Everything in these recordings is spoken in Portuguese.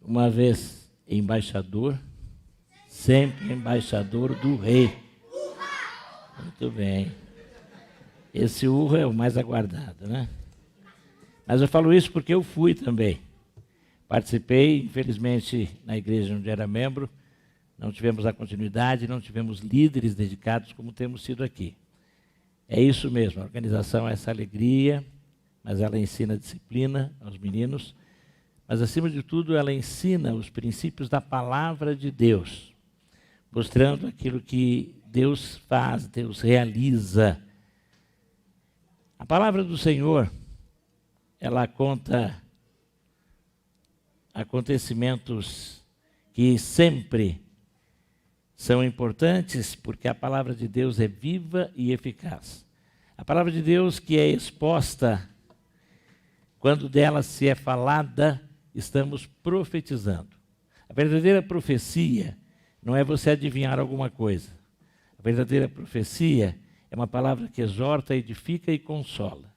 uma vez embaixador, sempre embaixador do rei. Muito bem. Esse urra é o mais aguardado, né? Mas eu falo isso porque eu fui também. Participei, infelizmente, na igreja onde era membro, não tivemos a continuidade, não tivemos líderes dedicados como temos sido aqui. É isso mesmo, a organização é essa alegria, mas ela ensina disciplina aos meninos, mas acima de tudo ela ensina os princípios da palavra de Deus, mostrando aquilo que Deus faz, Deus realiza. A palavra do Senhor, ela conta acontecimentos que sempre são importantes, porque a palavra de Deus é viva e eficaz. A palavra de Deus que é exposta, quando dela se é falada, estamos profetizando. A verdadeira profecia não é você adivinhar alguma coisa. A verdadeira profecia é uma palavra que exorta, edifica e consola.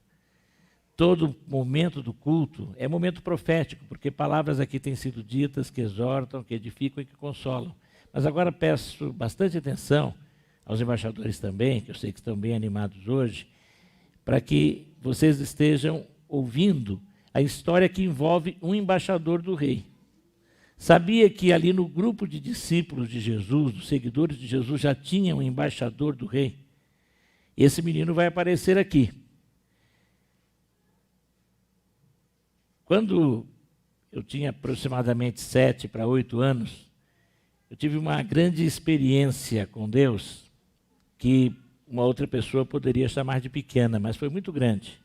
Todo momento do culto é momento profético, porque palavras aqui têm sido ditas que exortam, que edificam e que consolam. Mas agora peço bastante atenção aos embaixadores também, que eu sei que estão bem animados hoje, para que vocês estejam ouvindo a história que envolve um embaixador do rei. Sabia que ali no grupo de discípulos de Jesus, dos seguidores de Jesus, já tinha um embaixador do rei? Esse menino vai aparecer aqui. Quando eu tinha aproximadamente 7 para 8 anos, eu tive uma grande experiência com Deus, que uma outra pessoa poderia chamar de pequena, mas foi muito grande.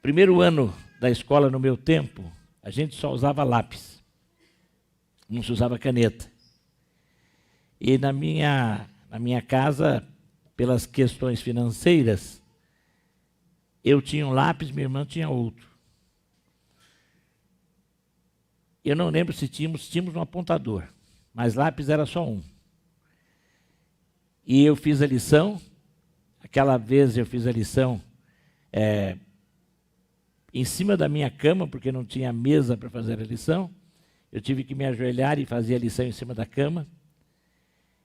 Primeiro ano da escola, no meu tempo, a gente só usava lápis, não se usava caneta. E na minha casa, pelas questões financeiras, eu tinha um lápis, minha irmã tinha outro. Eu não lembro se tínhamos um apontador, mas lápis era só um. E eu fiz a lição, aquela vez eu fiz a lição em cima da minha cama, porque não tinha mesa para fazer a lição. Eu tive que me ajoelhar e fazer a lição em cima da cama.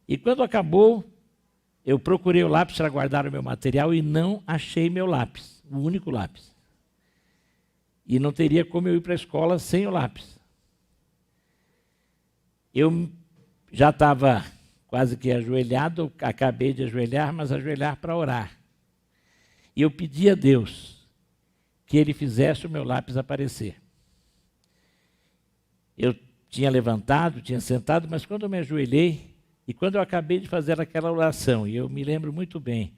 E quando acabou, eu procurei o lápis para guardar o meu material e não achei meu lápis, o único lápis. E não teria como eu ir para a escola sem o lápis. Eu já estava quase que ajoelhado, acabei de ajoelhar, mas ajoelhar para orar. E eu pedi a Deus que Ele fizesse o meu lápis aparecer. Eu tinha levantado, tinha sentado, mas quando eu me ajoelhei, e quando eu acabei de fazer aquela oração, e eu me lembro muito bem,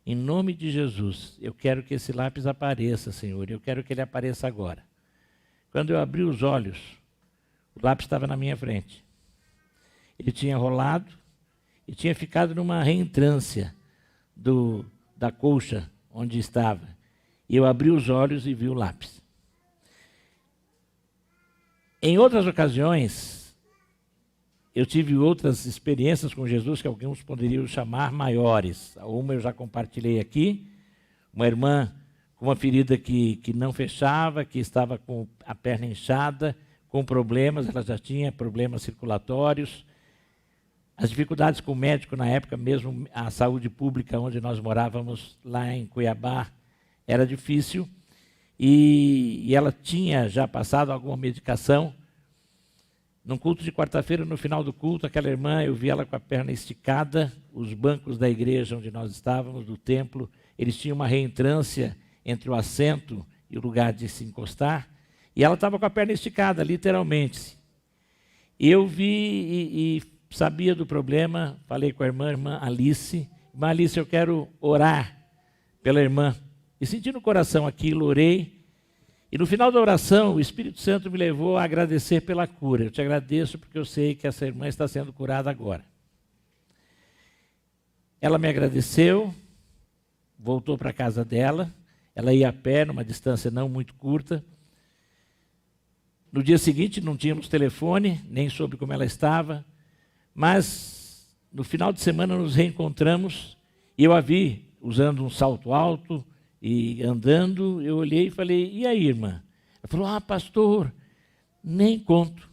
em nome de Jesus, eu quero que esse lápis apareça, Senhor, eu quero que ele apareça agora. Quando eu abri os olhos, o lápis estava na minha frente. Ele tinha rolado e tinha ficado numa reentrância da colcha onde estava. E eu abri os olhos e vi o lápis. Em outras ocasiões, eu tive outras experiências com Jesus que alguns poderiam chamar maiores. Uma eu já compartilhei aqui, uma irmã com uma ferida que não fechava, que estava com a perna inchada, com problemas, ela já tinha problemas circulatórios. As dificuldades com o médico na época, mesmo a saúde pública onde nós morávamos, lá em Cuiabá, era difícil. E ela tinha já passado alguma medicação. Num culto de quarta-feira, no final do culto, aquela irmã, eu vi ela com a perna esticada, os bancos da igreja onde nós estávamos, do templo, eles tinham uma reentrância entre o assento e o lugar de se encostar, e ela estava com a perna esticada, literalmente. Eu vi e sabia do problema, falei com a irmã Alice, irmã Alice, eu quero orar pela irmã. E senti no coração aquilo, orei, e no final da oração, o Espírito Santo me levou a agradecer pela cura. Eu te agradeço porque eu sei que essa irmã está sendo curada agora. Ela me agradeceu, voltou para a casa dela, ela ia a pé, numa distância não muito curta. No dia seguinte não tínhamos telefone, nem soube como ela estava, mas no final de semana nos reencontramos e eu a vi usando um salto alto, e andando, eu olhei e falei, e aí, irmã? Ela falou, pastor, Nem conto.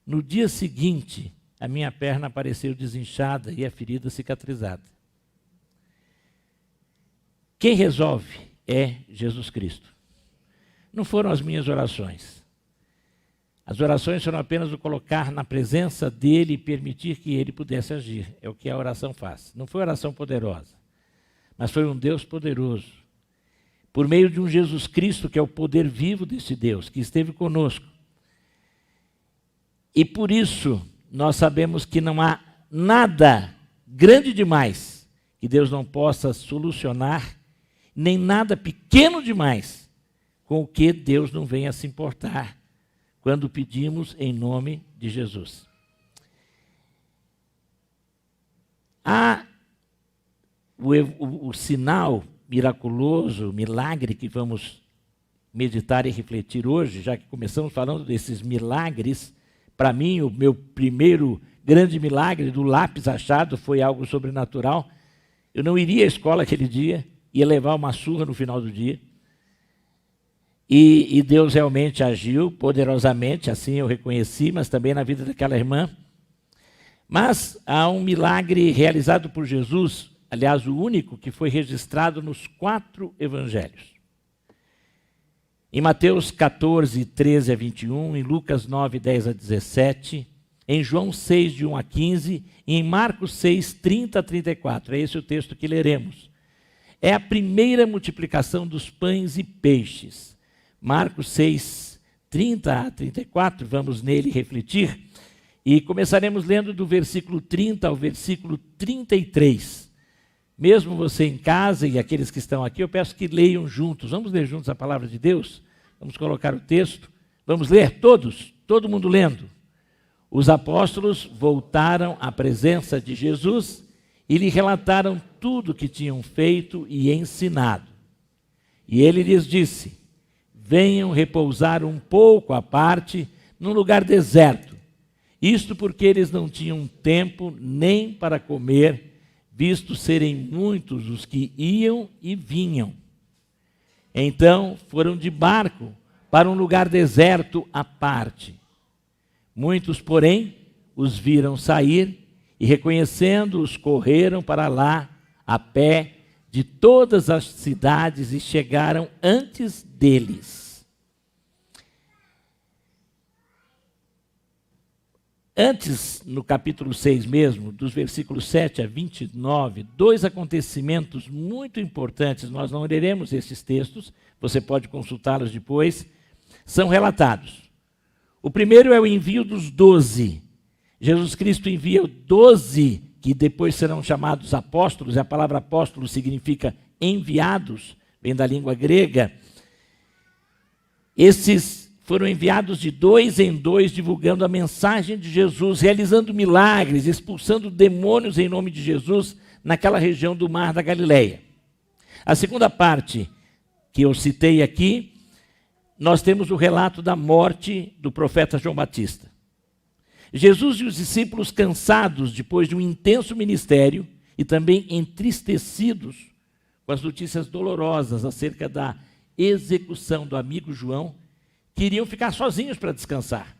No dia seguinte, a minha perna apareceu desinchada e a ferida cicatrizada. Quem resolve é Jesus Cristo. Não foram as minhas orações. As orações foram apenas o colocar na presença dele e permitir que ele pudesse agir. É o que a oração faz. Não foi oração poderosa, mas foi um Deus poderoso. Por meio de um Jesus Cristo, que é o poder vivo desse Deus, que esteve conosco. E por isso, nós sabemos que não há nada grande demais que Deus não possa solucionar, nem nada pequeno demais com o que Deus não venha se importar quando pedimos em nome de Jesus. Há o sinal miraculoso, milagre que vamos meditar e refletir hoje, já que começamos falando desses milagres. Para mim, o meu primeiro grande milagre do lápis achado foi algo sobrenatural. Eu não iria à escola aquele dia, ia levar uma surra no final do dia. E Deus realmente agiu poderosamente, assim eu reconheci, mas também na vida daquela irmã. Mas há um milagre realizado por Jesus, aliás, o único que foi registrado nos 4 evangelhos. Em Mateus 14, 13 a 21, em Lucas 9, 10 a 17, em João 6, de 1 a 15, e em Marcos 6, 30 a 34. É esse o texto que leremos. É a primeira multiplicação dos pães e peixes. Marcos 6, 30 a 34, vamos nele refletir. E começaremos lendo do versículo 30 ao versículo 33. Mesmo você em casa e aqueles que estão aqui, eu peço que leiam juntos. Vamos ler juntos a palavra de Deus? Vamos colocar o texto. Vamos ler todos? Todo mundo lendo. Os apóstolos voltaram à presença de Jesus e lhe relataram tudo o que tinham feito e ensinado. E ele lhes disse: venham repousar um pouco à parte num lugar deserto. Isto porque eles não tinham tempo nem para comer, visto serem muitos os que iam e vinham. Então foram de barco para um lugar deserto à parte. Muitos, porém, os viram sair e, reconhecendo-os, correram para lá a pé de todas as cidades e chegaram antes deles. Antes, no capítulo 6 mesmo, dos versículos 7 a 29, 2 acontecimentos muito importantes, nós não leremos esses textos, você pode consultá-los depois, são relatados. O primeiro é o envio dos 12. Jesus Cristo envia 12, que depois serão chamados apóstolos, e a palavra apóstolo significa enviados, vem da língua grega. Esses foram enviados de 2 em 2, divulgando a mensagem de Jesus, realizando milagres, expulsando demônios em nome de Jesus, naquela região do Mar da Galileia. A segunda parte que eu citei aqui, nós temos o relato da morte do profeta João Batista. Jesus e os discípulos, cansados depois de um intenso ministério e também entristecidos com as notícias dolorosas acerca da execução do amigo João, queriam ficar sozinhos para descansar.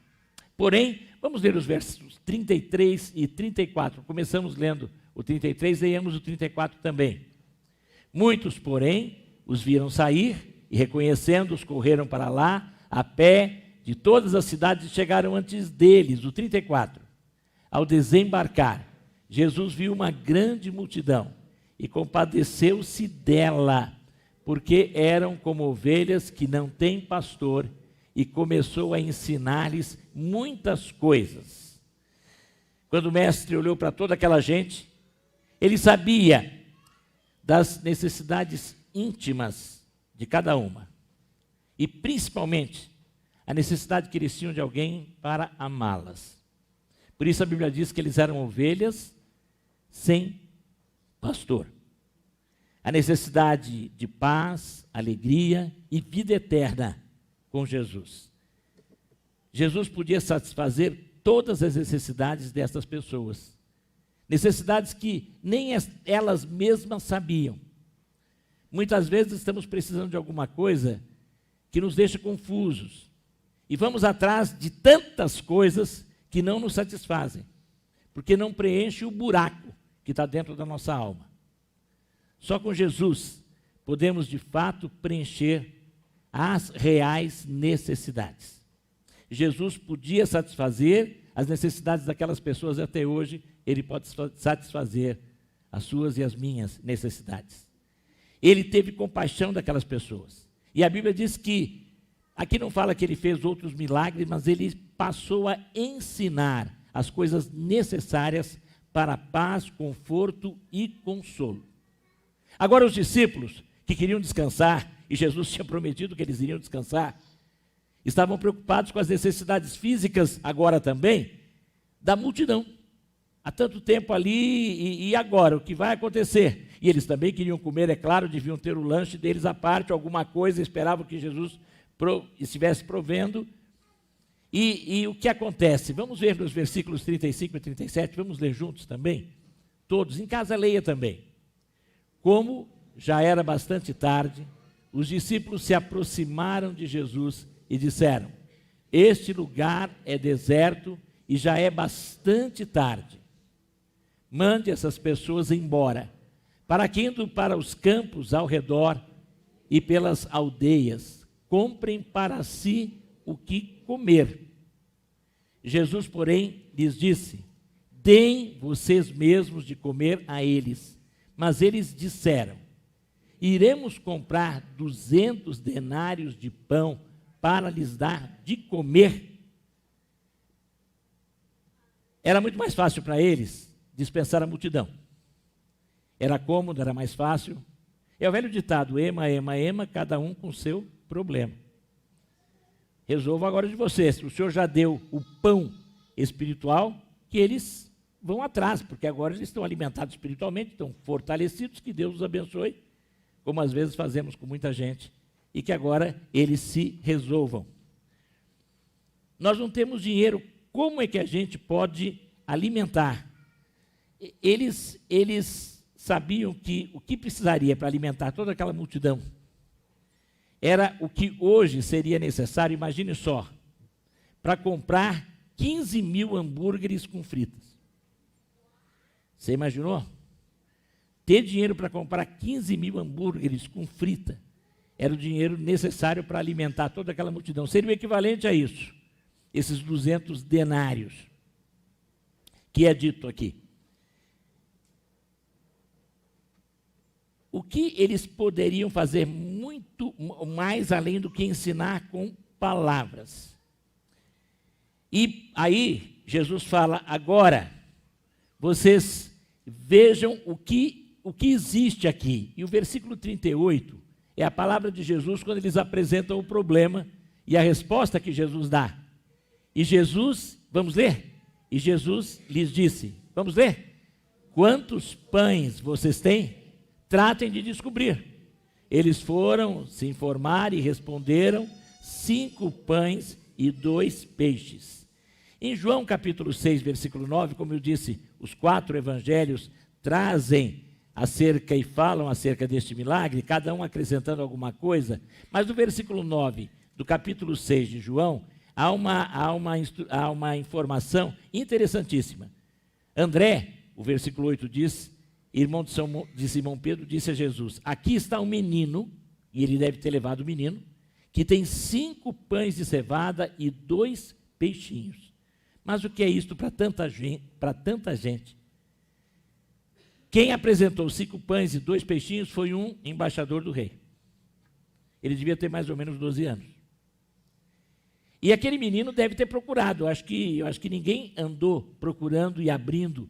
Porém, vamos ler os versos 33 e 34. Começamos lendo o 33, leemos o 34 também. Muitos, porém, os viram sair e, reconhecendo-os, correram para lá a pé de todas as cidades e chegaram antes deles. O 34. Ao desembarcar, Jesus viu uma grande multidão e compadeceu-se dela, porque eram como ovelhas que não têm pastor, e começou a ensinar-lhes muitas coisas. Quando o mestre olhou para toda aquela gente, ele sabia das necessidades íntimas de cada uma, e principalmente a necessidade que eles tinham de alguém para amá-las. Por isso a Bíblia diz que eles eram ovelhas sem pastor. A necessidade de paz, alegria e vida eterna com Jesus. Jesus podia satisfazer todas as necessidades dessas pessoas. Necessidades que nem elas mesmas sabiam. Muitas vezes estamos precisando de alguma coisa que nos deixa confusos. e vamos atrás de tantas coisas que não nos satisfazem, porque não preenche o buraco que está dentro da nossa alma. Só com Jesus podemos, de fato, preencher as reais necessidades. Jesus podia satisfazer as necessidades daquelas pessoas, até hoje Ele pode satisfazer as suas e as minhas necessidades. Ele teve compaixão daquelas pessoas. E a Bíblia diz que, aqui não fala que Ele fez outros milagres, mas Ele passou a ensinar as coisas necessárias para a paz, conforto e consolo. Agora os discípulos que queriam descansar, e Jesus tinha prometido que eles iriam descansar, estavam preocupados com as necessidades físicas, agora também, da multidão. Há tanto tempo ali, e agora, o que vai acontecer? E eles também queriam comer, é claro, deviam ter o lanche deles à parte, alguma coisa, esperavam que Jesus estivesse provendo. E o que acontece? Vamos ver nos versículos 35 e 37, vamos ler juntos também? Todos, em casa leia também. Como já era bastante tarde, os discípulos se aproximaram de Jesus e disseram: este lugar é deserto e já é bastante tarde. Mande essas pessoas embora, para que indo para os campos ao redor e pelas aldeias, comprem para si o que comer. Jesus, porém, lhes disse: deem vocês mesmos de comer a eles. Mas eles disseram: iremos comprar 200 denários de pão para lhes dar de comer. Era muito mais fácil para eles dispensar a multidão. Era cômodo, era mais fácil. É o velho ditado: ema, ema, ema, cada um com o seu problema. Resolva agora de vocês. O Senhor já deu o pão espiritual, que eles vão atrás, porque agora eles estão alimentados espiritualmente, estão fortalecidos, que Deus os abençoe, como às vezes fazemos com muita gente, e que agora eles se resolvam. Nós não temos dinheiro, como é que a gente pode alimentar? Eles sabiam que o que precisaria para alimentar toda aquela multidão era o que hoje seria necessário, imagine só, para comprar 15 mil hambúrgueres com fritas. Você imaginou? Ter dinheiro para comprar 15 mil hambúrgueres com frita era o dinheiro necessário para alimentar toda aquela multidão. Seria o equivalente a isso, esses 200 denários, que é dito aqui. O que eles poderiam fazer muito mais além do que ensinar com palavras? E aí, Jesus fala: agora, vocês vejam o que existe aqui. E o versículo 38 é a palavra de Jesus quando eles apresentam o problema e a resposta que Jesus dá. E Jesus, vamos ler? E Jesus lhes disse, vamos ler? Quantos pães vocês têm? Tratem de descobrir. Eles foram se informar e responderam: 5 pães e 2 peixes. Em João capítulo 6, versículo 9, como eu disse, os 4 evangelhos trazem acerca e falam acerca deste milagre, cada um acrescentando alguma coisa, mas no versículo 9 do capítulo 6 de João, há uma informação interessantíssima. André, o versículo 8 diz, irmão de Simão Pedro, disse a Jesus: aqui está um menino, e ele deve ter levado o menino, que tem 5 pães de cevada e 2 peixinhos. Mas o que é isto para tanta gente? Quem apresentou 5 pães e 2 peixinhos foi um embaixador do rei. Ele devia ter mais ou menos 12 anos. E aquele menino deve ter procurado. Eu acho que ninguém andou procurando e abrindo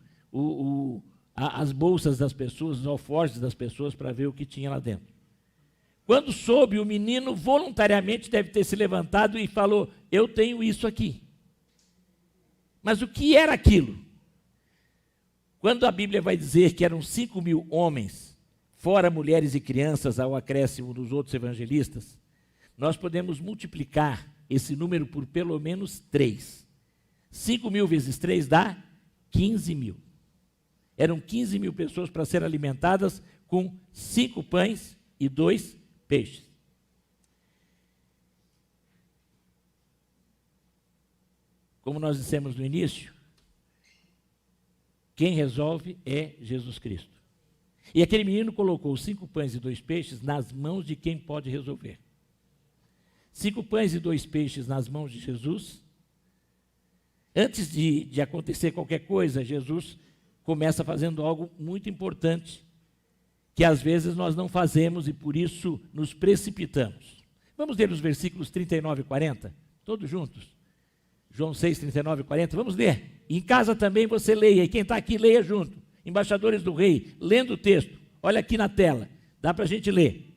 as bolsas das pessoas, os alforjes das pessoas, para ver o que tinha lá dentro. Quando soube, o menino voluntariamente deve ter se levantado e falou: eu tenho isso aqui. Mas o que era aquilo? Quando a Bíblia vai dizer que eram 5 mil homens, fora mulheres e crianças, ao acréscimo dos outros evangelistas, nós podemos multiplicar esse número por pelo menos 3. 5 mil vezes 3 dá 15 mil. Eram 15 mil pessoas para serem alimentadas com 5 pães e 2 peixes. como nós dissemos no início, quem resolve é Jesus Cristo. E aquele menino colocou 5 pães e 2 peixes nas mãos de quem pode resolver. 5 pães e 2 peixes nas mãos de Jesus. Antes de acontecer qualquer coisa, Jesus começa fazendo algo muito importante, que às vezes nós não fazemos e por isso nos precipitamos. Vamos ler os versículos 39 e 40, todos juntos. João 6, 39 e 40, vamos ler. Em casa também você leia, e quem está aqui leia junto. Embaixadores do Rei, lendo o texto, olha aqui na tela, dá para a gente ler.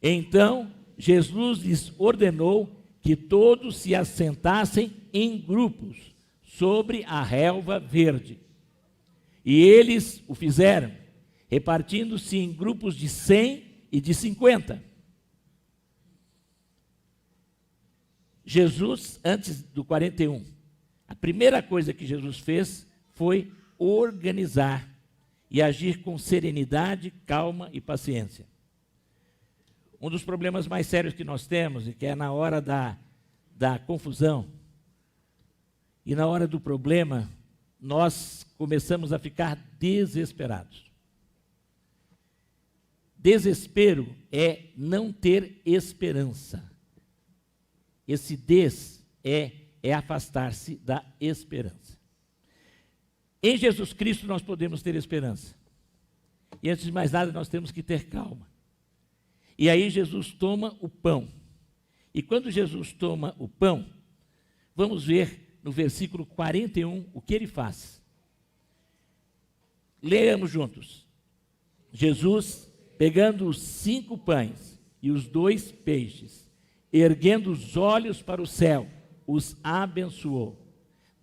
Então, Jesus lhes ordenou que todos se assentassem em grupos sobre a relva verde. E eles o fizeram, repartindo-se em grupos de 100 e de 50. Jesus, antes do 41, a primeira coisa que Jesus fez foi organizar e agir com serenidade, calma e paciência. Um dos problemas mais sérios que nós temos, e que é na hora da confusão, e na hora do problema, nós começamos a ficar desesperados. Desespero é não ter esperança. Esse é afastar-se da esperança. Em Jesus Cristo nós podemos ter esperança. E antes de mais nada nós temos que ter calma. E aí Jesus toma o pão. E quando Jesus toma o pão, vamos ver no versículo 41 o que ele faz. Leamos juntos. Jesus, pegando os 5 pães e os 2 peixes, erguendo os olhos para o céu, os abençoou.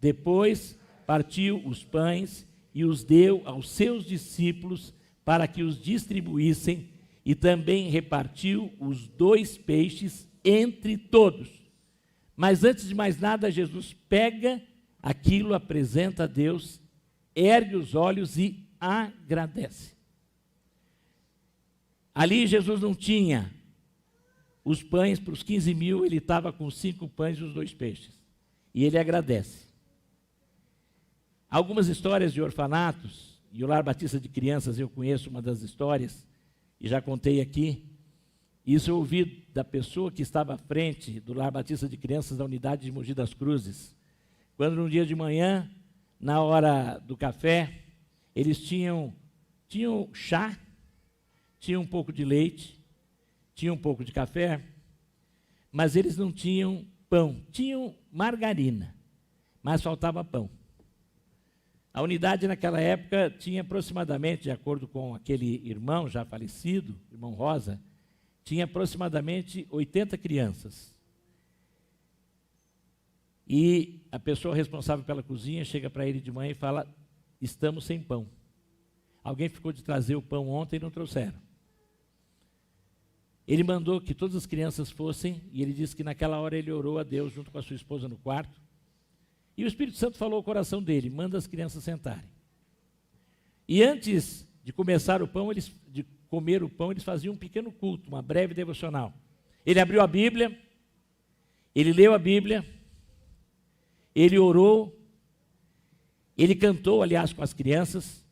Depois partiu os pães e os deu aos seus discípulos para que os distribuíssem, e também repartiu os 2 peixes entre todos. Mas antes de mais nada, Jesus pega aquilo, apresenta a Deus, ergue os olhos e agradece. Ali Jesus não tinha os pães para os 15 mil, ele estava com 5 pães e os 2 peixes. E ele agradece. Algumas histórias de orfanatos, e o Lar Batista de Crianças, eu conheço uma das histórias, e já contei aqui. Isso eu ouvi da pessoa que estava à frente do Lar Batista de Crianças da unidade de Mogi das Cruzes. Quando no dia de manhã, na hora do café, eles tinham chá, tinham um pouco de leite, tinham um pouco de café, mas eles não tinham pão. Tinham margarina, mas faltava pão. A unidade naquela época tinha aproximadamente, de acordo com aquele irmão já falecido, irmão Rosa, tinha aproximadamente 80 crianças. E a pessoa responsável pela cozinha chega para ele de manhã e fala: estamos sem pão. Alguém ficou de trazer o pão ontem e não trouxeram. Ele mandou que todas as crianças fossem, e ele disse que naquela hora ele orou a Deus junto com a sua esposa no quarto. E o Espírito Santo falou ao coração dele: manda as crianças sentarem. E antes de começar o pão, de comer o pão, eles faziam um pequeno culto, uma breve devocional. Ele abriu a Bíblia, ele leu a Bíblia, ele orou, ele cantou, aliás, com as crianças.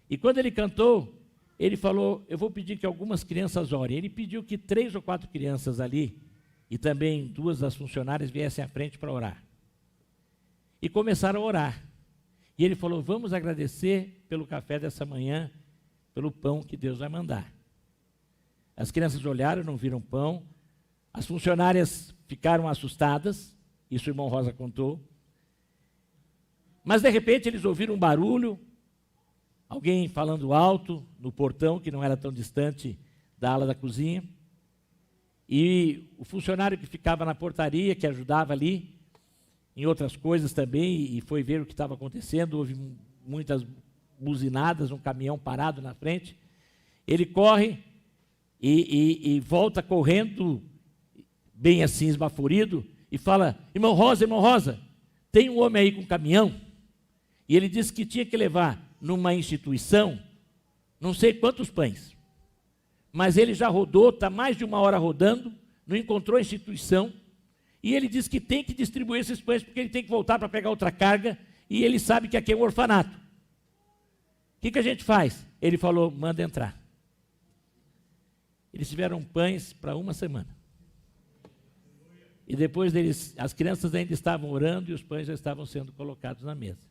E quando ele cantou, ele falou: eu vou pedir que algumas crianças orem. Ele pediu que 3 ou 4 crianças ali, e também 2 das funcionárias, viessem à frente para orar. E começaram a orar. E ele falou: vamos agradecer pelo café dessa manhã, pelo pão que Deus vai mandar. As crianças olharam, não viram pão. As funcionárias ficaram assustadas, isso o irmão Rosa contou. Mas de repente eles ouviram um barulho, alguém falando alto no portão, que não era tão distante da ala da cozinha. E o funcionário que ficava na portaria, que ajudava ali em outras coisas também, e foi ver o que estava acontecendo, houve muitas buzinadas, um caminhão parado na frente. Ele corre e volta correndo, bem assim esbaforido, e fala: irmão Rosa, tem um homem aí com um caminhão, e ele disse que tinha que levar numa instituição não sei quantos pães, mas ele já rodou, está mais de 1 hora rodando, não encontrou a instituição, E ele diz que tem que distribuir esses pães, porque ele tem que voltar para pegar outra carga, e ele sabe que aqui é um orfanato. O que a gente faz? Ele falou, manda entrar. Eles tiveram pães para uma semana. E depois deles, as crianças ainda estavam orando e os pães já estavam sendo colocados na mesa.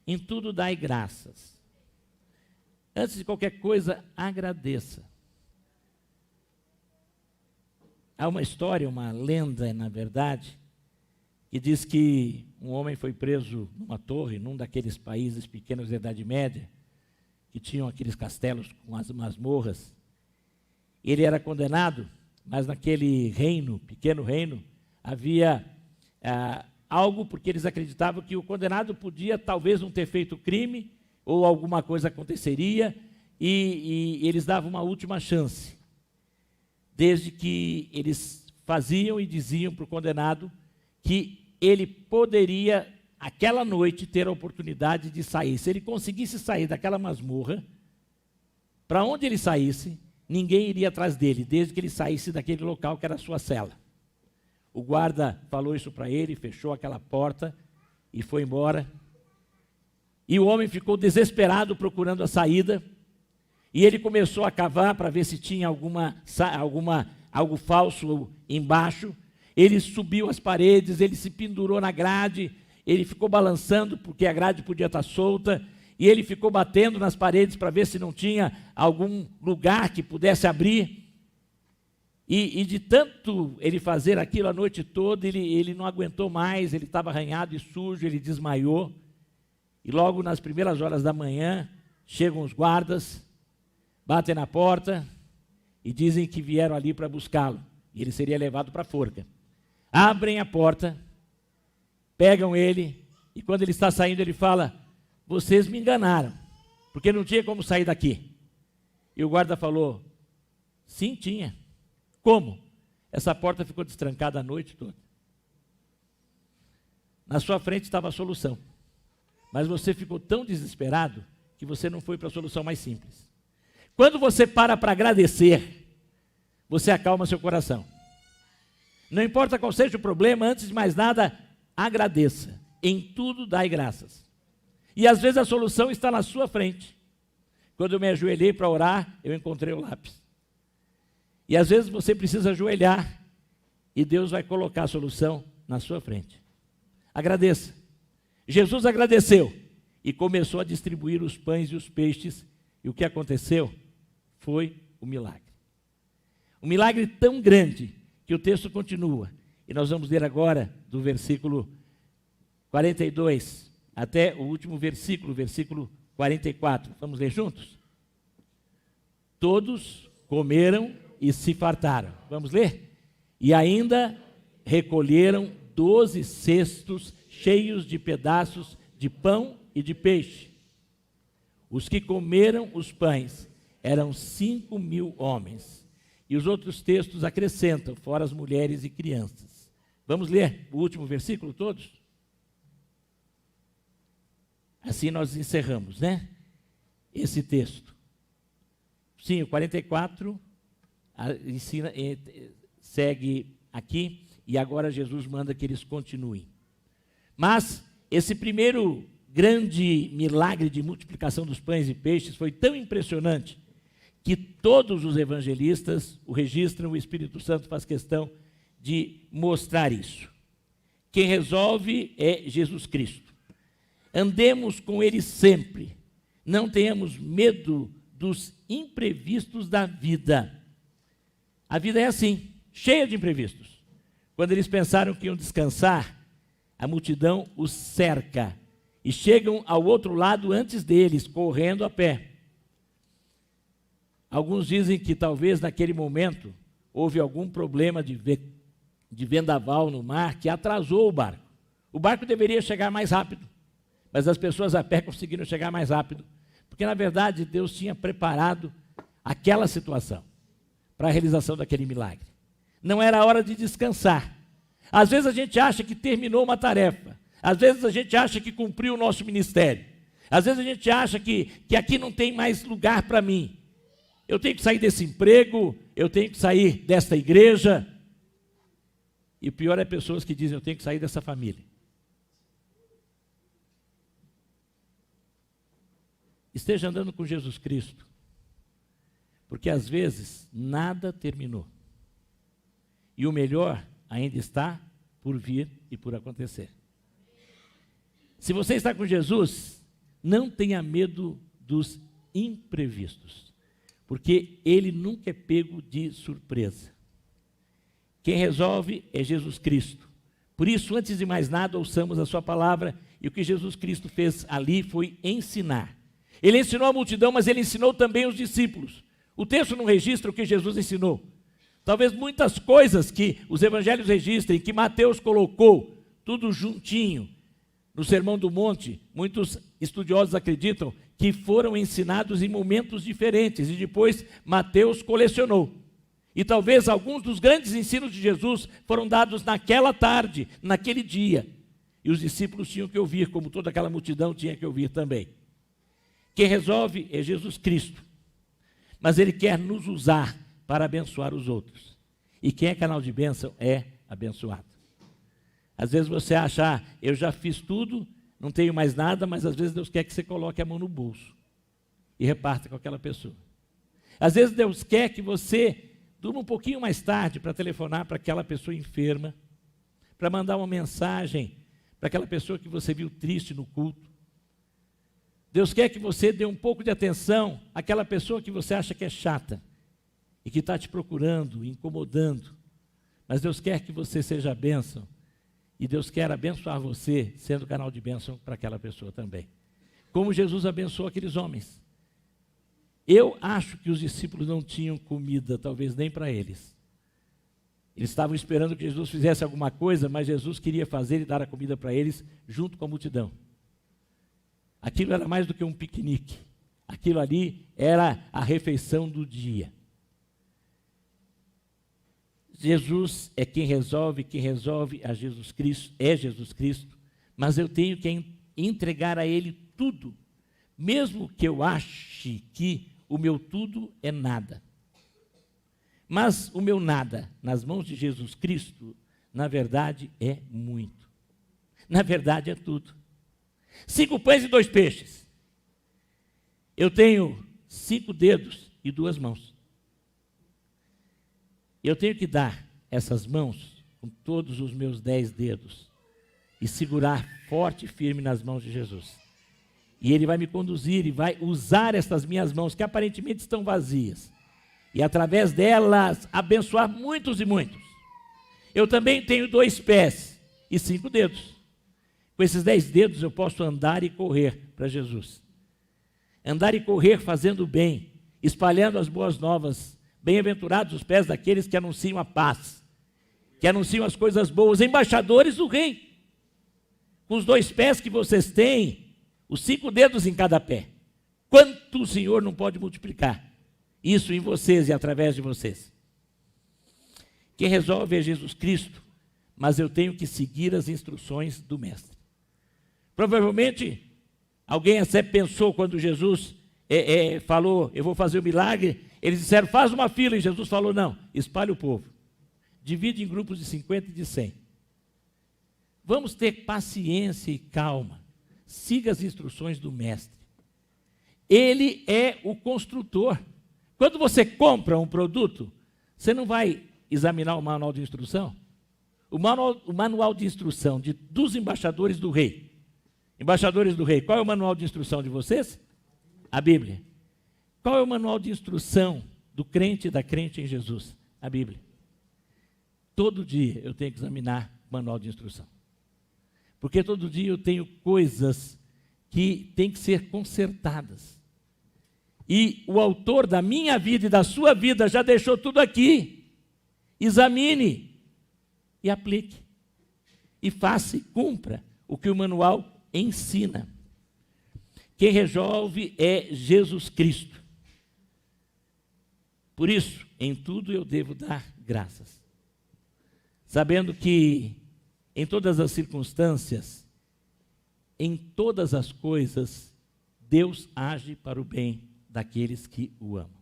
Em tudo dai graças. Antes de qualquer coisa, agradeça. Há uma história, uma lenda, na verdade, que diz que um homem foi preso numa torre, num daqueles países pequenos da Idade Média, que tinham aqueles castelos com as masmorras. Ele era condenado, mas naquele reino, pequeno reino, havia algo, porque eles acreditavam que o condenado podia talvez não ter feito crime, ou alguma coisa aconteceria, e eles davam uma última chance. Desde que eles faziam e diziam para o condenado que ele poderia, aquela noite, ter a oportunidade de sair. Se ele conseguisse sair daquela masmorra, para onde ele saísse, ninguém iria atrás dele, desde que ele saísse daquele local que era a sua cela. O guarda falou isso para ele, fechou aquela porta e foi embora. E o homem ficou desesperado procurando a saída. E ele começou a cavar para ver se tinha algo falso embaixo. Ele subiu as paredes, ele se pendurou na grade, ele ficou balançando porque a grade podia estar solta, e ele ficou batendo nas paredes para ver se não tinha algum lugar que pudesse abrir. E de tanto ele fazer aquilo a noite toda, ele não aguentou mais, ele estava arranhado e sujo, ele desmaiou. E logo nas primeiras horas da manhã, chegam os guardas, batem na porta e dizem que vieram ali para buscá-lo. E ele seria levado para a forca. Abrem a porta, pegam ele, e quando ele está saindo, ele fala, vocês me enganaram, porque não tinha como sair daqui. E o guarda falou, sim, tinha. Como? Essa porta ficou destrancada a noite toda. Na sua frente estava a solução. Mas você ficou tão desesperado que você não foi para a solução mais simples. Quando você para agradecer, você acalma seu coração. Não importa qual seja o problema, antes de mais nada, agradeça. Em tudo dai graças. E às vezes a solução está na sua frente. Quando eu me ajoelhei para orar, eu encontrei o lápis. E às vezes você precisa ajoelhar e Deus vai colocar a solução na sua frente. Agradeça. Jesus agradeceu e começou a distribuir os pães e os peixes. E o que aconteceu foi o milagre. Um milagre tão grande que o texto continua. E nós vamos ler agora do versículo 42 até o último versículo, versículo 44. Vamos ler juntos? Todos comeram e se fartaram. Vamos ler? E ainda recolheram 12 cestos cheios de pedaços de pão e de peixe. Os que comeram os pães eram 5.000 homens. E os outros textos acrescentam, fora as mulheres e crianças. Vamos ler o último versículo todos? Assim nós encerramos, né? Esse texto. Sim, o 44 segue aqui, e agora Jesus manda que eles continuem. Mas esse primeiro grande milagre de multiplicação dos pães e peixes foi tão impressionante que todos os evangelistas o registram, o Espírito Santo faz questão de mostrar isso. Quem resolve é Jesus Cristo. Andemos com Ele sempre. Não tenhamos medo dos imprevistos da vida. A vida é assim, cheia de imprevistos. Quando eles pensaram que iam descansar, a multidão os cerca e chegam ao outro lado antes deles, correndo a pé. Alguns dizem que talvez naquele momento houve algum problema de vendaval no mar que atrasou o barco. O barco deveria chegar mais rápido, mas as pessoas a pé conseguiram chegar mais rápido, porque na verdade Deus tinha preparado aquela situação para a realização daquele milagre. Não era hora de descansar. Às vezes a gente acha que terminou uma tarefa, às vezes a gente acha que cumpriu o nosso ministério, às vezes a gente acha que aqui não tem mais lugar para mim. Eu tenho que sair desse emprego, eu tenho que sair desta igreja. E o pior é pessoas que dizem, eu tenho que sair dessa família. Esteja andando com Jesus Cristo, porque às vezes nada terminou. E o melhor ainda está por vir e por acontecer. Se você está com Jesus, não tenha medo dos imprevistos, porque Ele nunca é pego de surpresa. Quem resolve é Jesus Cristo. Por isso, antes de mais nada, ouçamos a sua palavra, e o que Jesus Cristo fez ali foi ensinar. Ele ensinou a multidão, mas ele ensinou também os discípulos. O texto não registra o que Jesus ensinou. Talvez muitas coisas que os evangelhos registrem, que Mateus colocou, tudo juntinho, no Sermão do Monte, muitos estudiosos acreditam que foram ensinados em momentos diferentes, e depois Mateus colecionou. E talvez alguns dos grandes ensinos de Jesus foram dados naquela tarde, naquele dia. E os discípulos tinham que ouvir, como toda aquela multidão tinha que ouvir também. Quem resolve é Jesus Cristo. Mas Ele quer nos usar para abençoar os outros. E quem é canal de bênção é abençoado. Às vezes você acha, eu já fiz tudo, não tenho mais nada, mas às vezes Deus quer que você coloque a mão no bolso e reparta com aquela pessoa. Às vezes Deus quer que você durma um pouquinho mais tarde para telefonar para aquela pessoa enferma, para mandar uma mensagem para aquela pessoa que você viu triste no culto. Deus quer que você dê um pouco de atenção àquela pessoa que você acha que é chata e que está te procurando, incomodando. Mas Deus quer que você seja a bênção. E Deus quer abençoar você, sendo canal de bênção para aquela pessoa também. Como Jesus abençoou aqueles homens. Eu acho que os discípulos não tinham comida, talvez nem para eles. Eles estavam esperando que Jesus fizesse alguma coisa, mas Jesus queria fazer e dar a comida para eles junto com a multidão. Aquilo era mais do que um piquenique. Aquilo ali era a refeição do dia. Jesus é quem resolve a Jesus Cristo, é Jesus Cristo, mas eu tenho que entregar a Ele tudo, mesmo que eu ache que o meu tudo é nada. Mas o meu nada, nas mãos de Jesus Cristo, na verdade é muito. Na verdade é tudo. 5 pães e 2 peixes. Eu tenho 5 dedos e 2 mãos. Eu tenho que dar essas mãos com todos os meus 10 dedos e segurar forte e firme nas mãos de Jesus. E Ele vai me conduzir e vai usar estas minhas mãos, que aparentemente estão vazias, e através delas abençoar muitos e muitos. Eu também tenho 2 pés e 5 dedos. Com esses 10 dedos eu posso andar e correr para Jesus. Andar e correr fazendo o bem, espalhando as boas novas. Bem-aventurados os pés daqueles que anunciam a paz, que anunciam as coisas boas, embaixadores do rei. Com os 2 pés que vocês têm, os 5 dedos em cada pé. Quanto o Senhor não pode multiplicar isso em vocês e através de vocês? Quem resolve é Jesus Cristo, mas eu tenho que seguir as instruções do Mestre. Provavelmente, alguém até pensou quando Jesus falou, eu vou fazer o milagre, eles disseram, faz uma fila, e Jesus falou, não, espalhe o povo. Divide em grupos de 50 e de 100. Vamos ter paciência e calma. Siga as instruções do Mestre. Ele é o construtor. Quando você compra um produto, você não vai examinar o manual de instrução? O manual de instrução dos embaixadores do rei. Embaixadores do rei, qual é o manual de instrução de vocês? A Bíblia. Qual é o manual de instrução do crente e da crente em Jesus? A Bíblia. Todo dia eu tenho que examinar o manual de instrução. Porque todo dia eu tenho coisas que têm que ser consertadas. E o autor da minha vida e da sua vida já deixou tudo aqui. Examine e aplique. E faça e cumpra o que o manual ensina. Quem resolve é Jesus Cristo. Por isso, em tudo eu devo dar graças. Sabendo que em todas as circunstâncias, em todas as coisas, Deus age para o bem daqueles que o amam.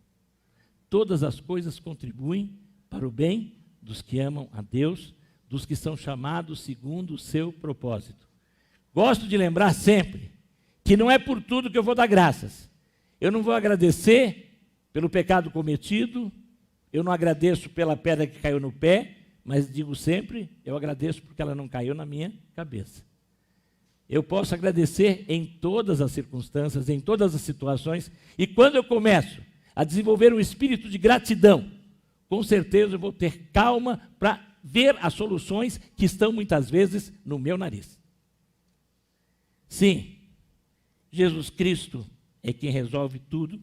Todas as coisas contribuem para o bem dos que amam a Deus, dos que são chamados segundo o seu propósito. Gosto de lembrar sempre que não é por tudo que eu vou dar graças. Eu não vou agradecer pelo pecado cometido, eu não agradeço pela pedra que caiu no pé, mas digo sempre, eu agradeço porque ela não caiu na minha cabeça. Eu posso agradecer em todas as circunstâncias, em todas as situações, e quando eu começo a desenvolver um espírito de gratidão, com certeza eu vou ter calma para ver as soluções que estão muitas vezes no meu nariz. Sim, Jesus Cristo é quem resolve tudo,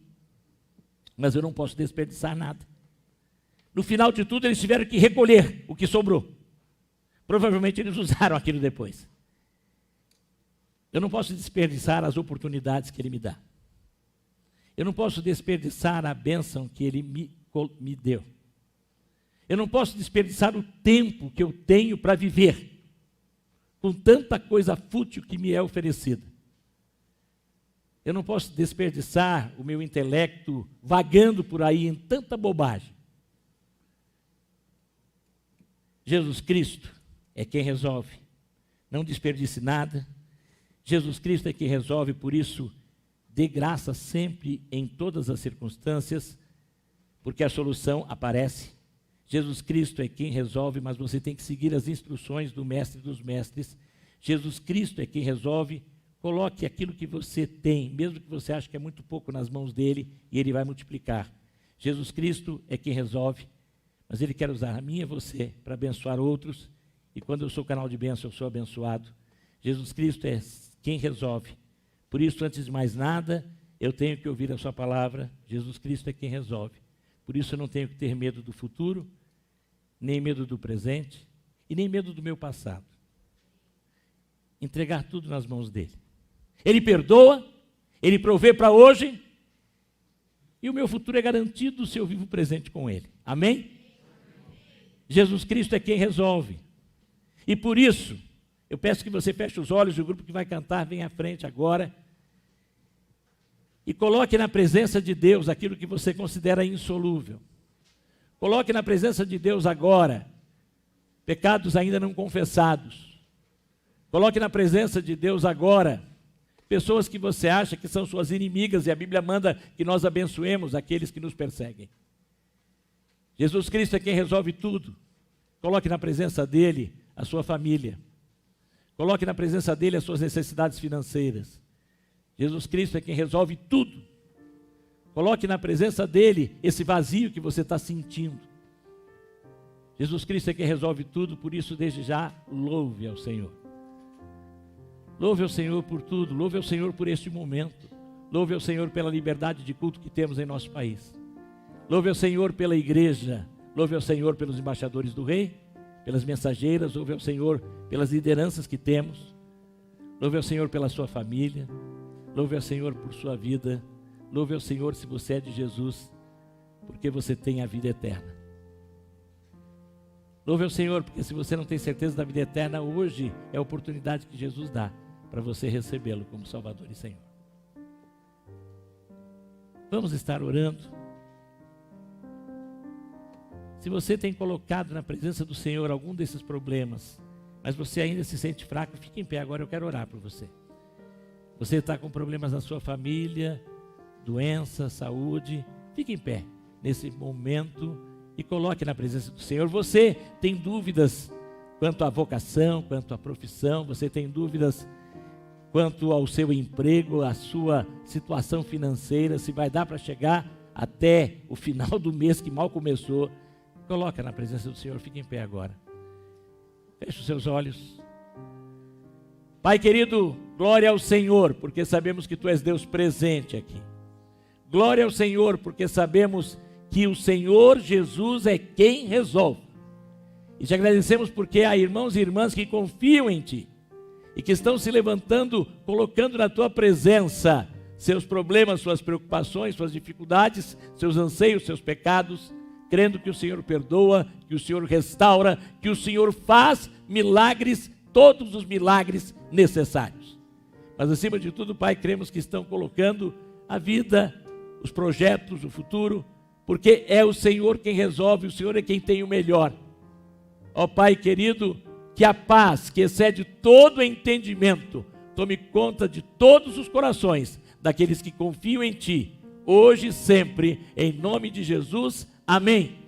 mas eu não posso desperdiçar nada. No final de tudo, eles tiveram que recolher o que sobrou. Provavelmente eles usaram aquilo depois. Eu não posso desperdiçar as oportunidades que Ele me dá. Eu não posso desperdiçar a bênção que Ele me deu. Eu não posso desperdiçar o tempo que eu tenho para viver, com tanta coisa fútil que me é oferecida. Eu não posso desperdiçar o meu intelecto vagando por aí em tanta bobagem. Jesus Cristo é quem resolve. Não desperdice nada. Jesus Cristo é quem resolve, por isso, dê graça sempre em todas as circunstâncias, porque a solução aparece. Jesus Cristo é quem resolve, mas você tem que seguir as instruções do Mestre dos Mestres. Jesus Cristo é quem resolve. Coloque aquilo que você tem, mesmo que você ache que é muito pouco, nas mãos dele, e ele vai multiplicar. Jesus Cristo é quem resolve, mas ele quer usar a mim e você para abençoar outros, e quando eu sou canal de bênção, eu sou abençoado. Jesus Cristo é quem resolve. Por isso, antes de mais nada, eu tenho que ouvir a sua palavra. Jesus Cristo é quem resolve. Por isso eu não tenho que ter medo do futuro, nem medo do presente, e nem medo do meu passado. Entregar tudo nas mãos dele. Ele perdoa, ele provê para hoje, e o meu futuro é garantido se eu vivo presente com ele. Amém? Jesus Cristo é quem resolve. E por isso, eu peço que você feche os olhos, o grupo que vai cantar vem à frente agora, e coloque na presença de Deus aquilo que você considera insolúvel. Coloque na presença de Deus agora pecados ainda não confessados. Coloque na presença de Deus agora pessoas que você acha que são suas inimigas, e a Bíblia manda que nós abençoemos aqueles que nos perseguem. Jesus Cristo é quem resolve tudo. Coloque na presença dele a sua família. Coloque na presença dele as suas necessidades financeiras. Jesus Cristo é quem resolve tudo. Coloque na presença dele esse vazio que você está sentindo. Jesus Cristo é quem resolve tudo, por isso desde já louve ao Senhor. Louve ao Senhor por tudo, louve ao Senhor por este momento. Louve ao Senhor pela liberdade de culto que temos em nosso país. Louve ao Senhor pela igreja, louve ao Senhor pelos embaixadores do rei, pelas mensageiras, louve ao Senhor pelas lideranças que temos. Louve ao Senhor pela sua família, louve ao Senhor por sua vida. Louve ao Senhor se você é de Jesus, porque você tem a vida eterna. Louve ao Senhor, porque se você não tem certeza da vida eterna, hoje é a oportunidade que Jesus dá para você recebê-lo como Salvador e Senhor. Vamos estar orando. Se você tem colocado na presença do Senhor algum desses problemas, mas você ainda se sente fraco, fique em pé agora, eu quero orar por você. Você está com problemas na sua família, doença, saúde, fique em pé nesse momento e coloque na presença do Senhor. Você tem dúvidas quanto à vocação, quanto à profissão, você tem dúvidas quanto ao seu emprego, à sua situação financeira, se vai dar para chegar até o final do mês que mal começou. Coloca na presença do Senhor, fique em pé agora. Feche os seus olhos. Pai querido, glória ao Senhor, porque sabemos que Tu és Deus presente aqui. Glória ao Senhor, porque sabemos que o Senhor Jesus é quem resolve. E te agradecemos porque há irmãos e irmãs que confiam em Ti e que estão se levantando, colocando na Tua presença seus problemas, suas preocupações, suas dificuldades, seus anseios, seus pecados, crendo que o Senhor perdoa, que o Senhor restaura, que o Senhor faz milagres, todos os milagres necessários. Mas acima de tudo, Pai, cremos que estão colocando a vida, os projetos, o futuro, porque é o Senhor quem resolve, o Senhor é quem tem o melhor. Ó Pai querido, que a paz que excede todo entendimento tome conta de todos os corações daqueles que confiam em Ti, hoje e sempre, em nome de Jesus. Amém.